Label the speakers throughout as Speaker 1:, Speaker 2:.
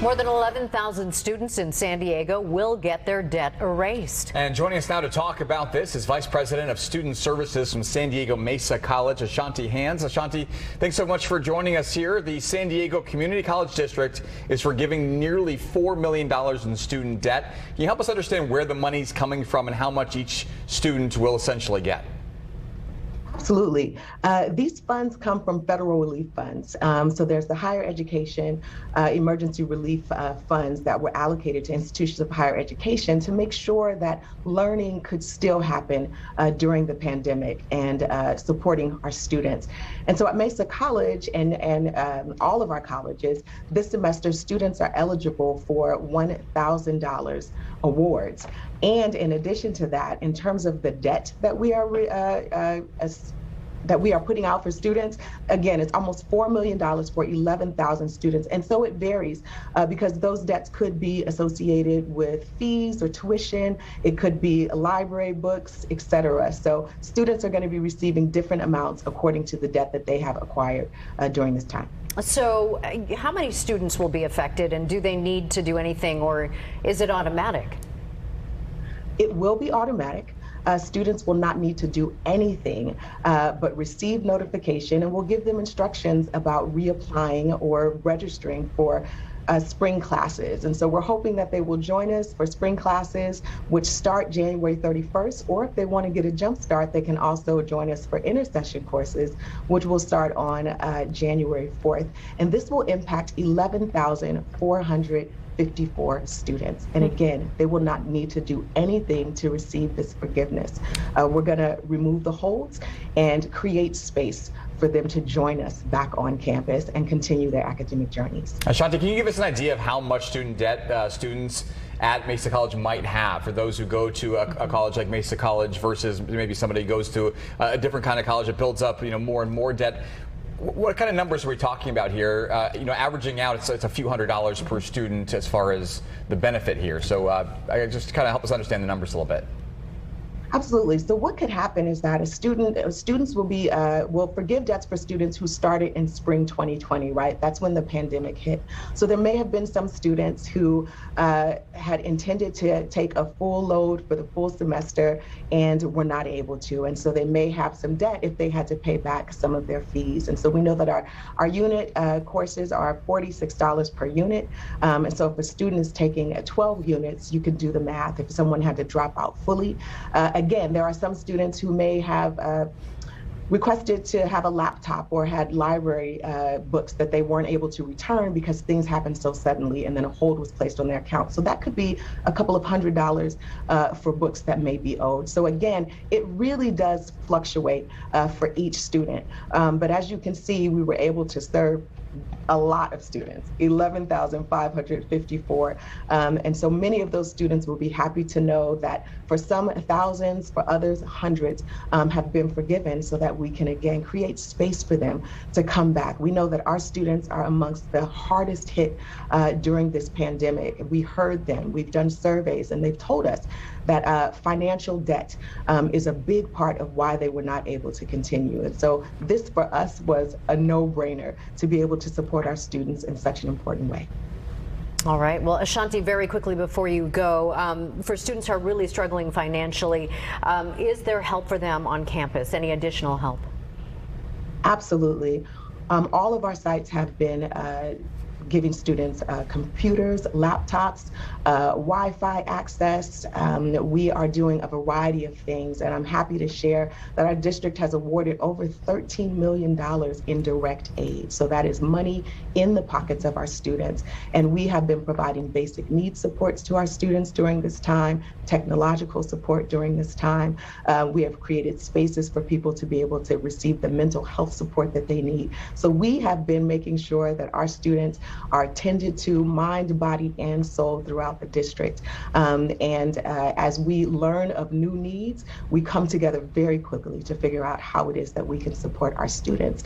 Speaker 1: More than 11,000 students in San Diego will get their debt erased.
Speaker 2: And joining us now to talk about this is Vice President of Student Services from San Diego Mesa College, Ashanti Hands. Ashanti, thanks so much for joining us here. The San Diego Community College District is forgiving nearly $4 million in student debt. Can you help us understand where the money's coming from and how much each student will essentially get?
Speaker 3: Absolutely. These funds come from federal relief funds. So there's the higher education emergency relief funds that were allocated to institutions of higher education to make sure that learning could still happen during the pandemic and supporting our students. And so at Mesa College and all of our colleges, this semester students are eligible for $1,000 awards. And in addition to that, in terms of the debt that we are putting out for students, again, it's almost $4 million for 11,000 students. And so it varies because those debts could be associated with fees or tuition. It could be library books, et cetera. So students are going to be receiving different amounts according to the debt that they have acquired during this time.
Speaker 1: So how many students will be affected, and do they need to do anything, or is it automatic?
Speaker 3: It will be automatic. Students will not need to do anything but receive notification, and we'll give them instructions about reapplying or registering for spring classes. And so we're hoping that they will join us for spring classes, which start January 31st, or if they want to get a jump start, they can also join us for intercession courses, which will start on January 4th. And this will impact 11,454 students. And again, they will not need to do anything to receive this forgiveness. We're going to remove the holds and create space for them to join us back on campus and continue their academic journeys.
Speaker 2: Ashanti, can you give us an idea of how much student debt students at Mesa College might have for those who go to a college like Mesa College versus maybe somebody who goes to a different kind of college that builds up, more and more debt? What kind of numbers are we talking about here? Averaging out, it's a few $100s per student as far as the benefit here. So just kind of help us understand the numbers a little bit.
Speaker 3: Absolutely. So what could happen is that students will forgive debts for students who started in spring 2020, right? That's when the pandemic hit. So there may have been some students who had intended to take a full load for the full semester and were not able to. And so they may have some debt if they had to pay back some of their fees. And so we know that our unit courses are $46 per unit. And so if a student is taking 12 units, you can do the math. If someone had to drop out fully, again, there are some students who may have requested to have a laptop or had library books that they weren't able to return because things happened so suddenly and then a hold was placed on their account. So that could be a couple of $100s for books that may be owed. So again, it really does fluctuate for each student. But as you can see, we were able to serve a lot of students, 11,554. And so many of those students will be happy to know that for some thousands, for others hundreds, have been forgiven so that we can again create space for them to come back. We know that our students are amongst the hardest hit during this pandemic. We heard them, we've done surveys, and they've told us that financial debt is a big part of why they were not able to continue. And so this for us was a no-brainer to be able to support our students in such an important way.
Speaker 1: All right. Well, Ashanti, very quickly before you go, for students who are really struggling financially, is there help for them on campus? Any additional help? Absolutely.
Speaker 3: All of our sites have been giving students computers, laptops, Wi-Fi access. We are doing a variety of things, and I'm happy to share that our district has awarded over $13 million in direct aid. So that is money in the pockets of our students. And we have been providing basic needs supports to our students during this time, technological support during this time. We have created spaces for people to be able to receive the mental health support that they need. So we have been making sure that our students are attended to mind, body, and soul throughout the district. As we learn of new needs, we come together very quickly to figure out how it is that we can support our students.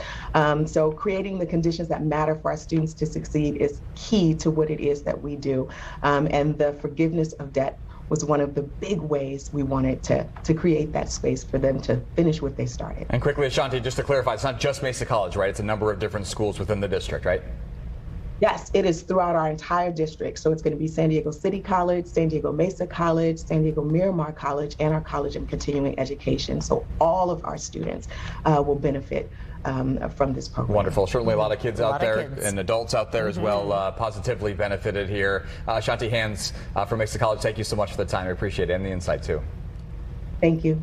Speaker 3: So creating the conditions that matter for our students to succeed is key to what it is that we do. And the forgiveness of debt was one of the big ways we wanted to create that space for them to finish what they started.
Speaker 2: And quickly, Ashanti, just to clarify, it's not just Mesa College, right? It's a number of different schools within the district, right?
Speaker 3: Yes, it is throughout our entire district. So it's going to be San Diego City College, San Diego Mesa College, San Diego Miramar College, and our College of Continuing Education. So all of our students will benefit from this program.
Speaker 2: Wonderful. Certainly a lot of kids out there
Speaker 1: kids.
Speaker 2: and adults out there as well positively benefited here. Ashanti Hands from Mesa College, thank you so much for the time. I appreciate it and the insight too.
Speaker 3: Thank you.